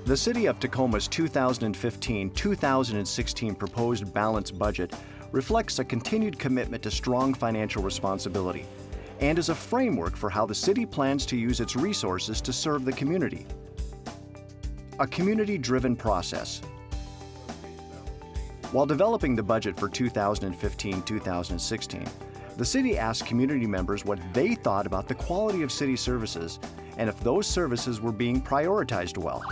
The City of Tacoma's 2015-2016 proposed balanced budget reflects a continued commitment to strong financial responsibility and is a framework for how the city plans to use its resources to serve the community. A community-driven process. While developing the budget for 2015-2016, the city asked community members what they thought about the quality of city services and if those services were being prioritized well.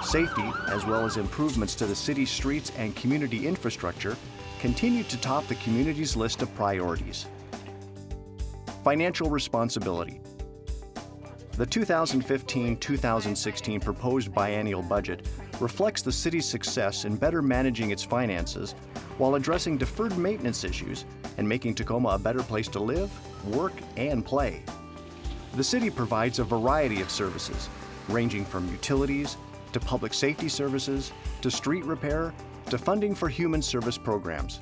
Safety, as well as improvements to the city's streets and community infrastructure, continued to top the community's list of priorities. Financial responsibility. The 2015-2016 proposed biennial budget reflects the city's success in better managing its finances while addressing deferred maintenance issues and making Tacoma a better place to live, work, and play. The city provides a variety of services, ranging from utilities to public safety services, to street repair, to funding for human service programs.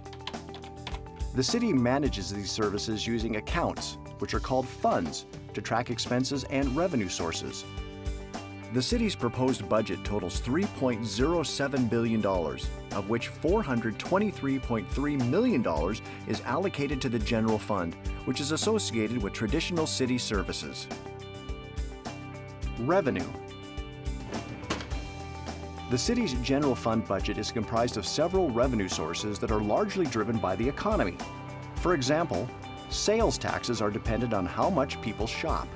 The city manages these services using accounts, which are called funds, to track expenses and revenue sources. The city's proposed budget totals $3.07 billion, of which $423.3 million is allocated to the general fund, which is associated with traditional city services. Revenue. The city's general fund budget is comprised of several revenue sources that are largely driven by the economy. For example, sales taxes are dependent on how much people shop.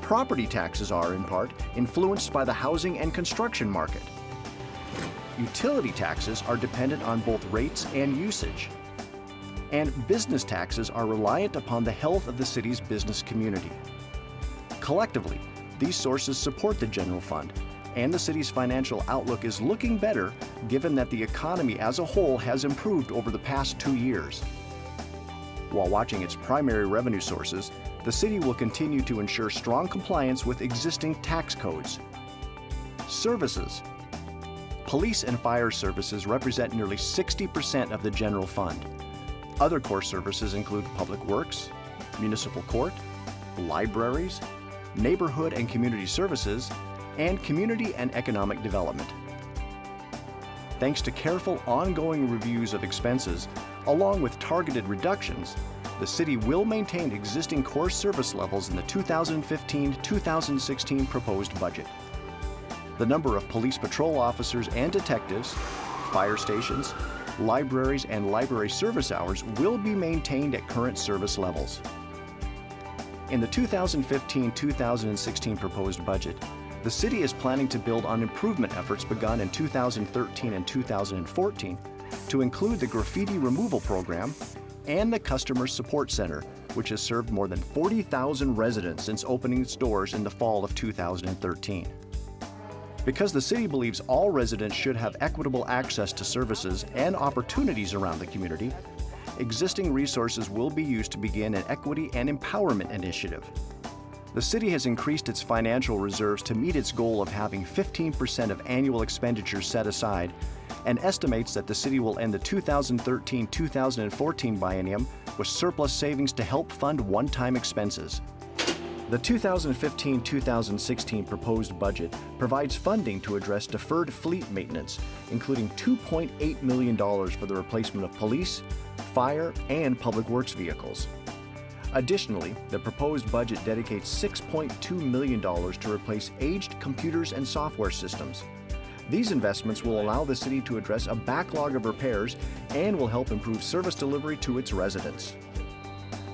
Property taxes are, in part, influenced by the housing and construction market. Utility taxes are dependent on both rates and usage. And business taxes are reliant upon the health of the city's business community. Collectively, these sources support the general fund, and the city's financial outlook is looking better given that the economy as a whole has improved over the past 2 years. While watching its primary revenue sources, the city will continue to ensure strong compliance with existing tax codes. Services. Police and fire services represent nearly 60% of the general fund. Other core services include public works, municipal court, libraries, neighborhood and community services, and community and economic development. Thanks to careful ongoing reviews of expenses, along with targeted reductions, the city will maintain existing core service levels in the 2015-2016 proposed budget. The number of police patrol officers and detectives, fire stations, libraries, and library service hours will be maintained at current service levels. In the 2015-2016 proposed budget, the city is planning to build on improvement efforts begun in 2013 and 2014 to include the graffiti removal program and the Customer Support Center, which has served more than 40,000 residents since opening its doors in the fall of 2013. Because the city believes all residents should have equitable access to services and opportunities around the community, existing resources will be used to begin an equity and empowerment initiative. The city has increased its financial reserves to meet its goal of having 15% of annual expenditures set aside and estimates that the city will end the 2013-2014 biennium with surplus savings to help fund one-time expenses. The 2015-2016 proposed budget provides funding to address deferred fleet maintenance, including $2.8 million for the replacement of police, fire, and public works vehicles. Additionally, the proposed budget dedicates $6.2 million to replace aged computers and software systems. These investments will allow the city to address a backlog of repairs and will help improve service delivery to its residents.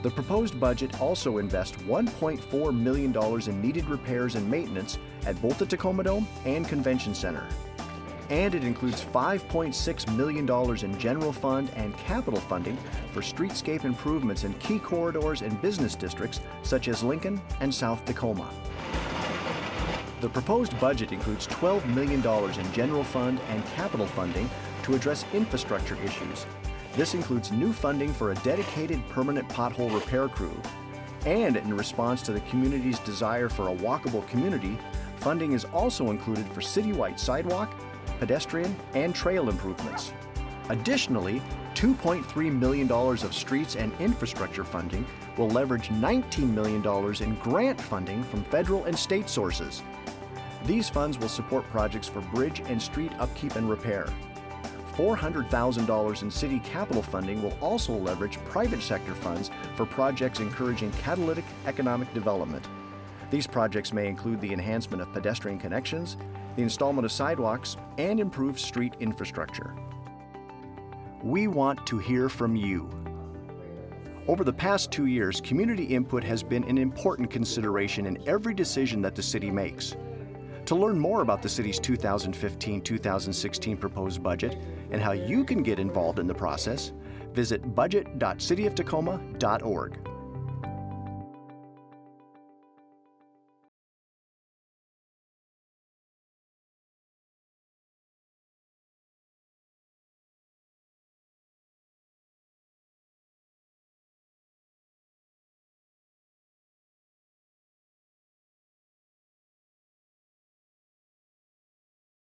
The proposed budget also invests $1.4 million in needed repairs and maintenance at both the Tacoma Dome and Convention Center. And it includes $5.6 million in general fund and capital funding for streetscape improvements in key corridors and business districts such as Lincoln and South Tacoma. The proposed budget includes $12 million in general fund and capital funding to address infrastructure issues. This includes new funding for a dedicated permanent pothole repair crew, and in response to the community's desire for a walkable community, funding is also included for citywide sidewalk, pedestrian, and trail improvements. Additionally, $2.3 million of streets and infrastructure funding will leverage $19 million in grant funding from federal and state sources. These funds will support projects for bridge and street upkeep and repair. $400,000 in city capital funding will also leverage private sector funds for projects encouraging catalytic economic development. These projects may include the enhancement of pedestrian connections, the installment of sidewalks, and improved street infrastructure. We want to hear from you. Over the past 2 years, community input has been an important consideration in every decision that the city makes. To learn more about the city's 2015-2016 proposed budget and how you can get involved in the process, visit budget.cityoftacoma.org.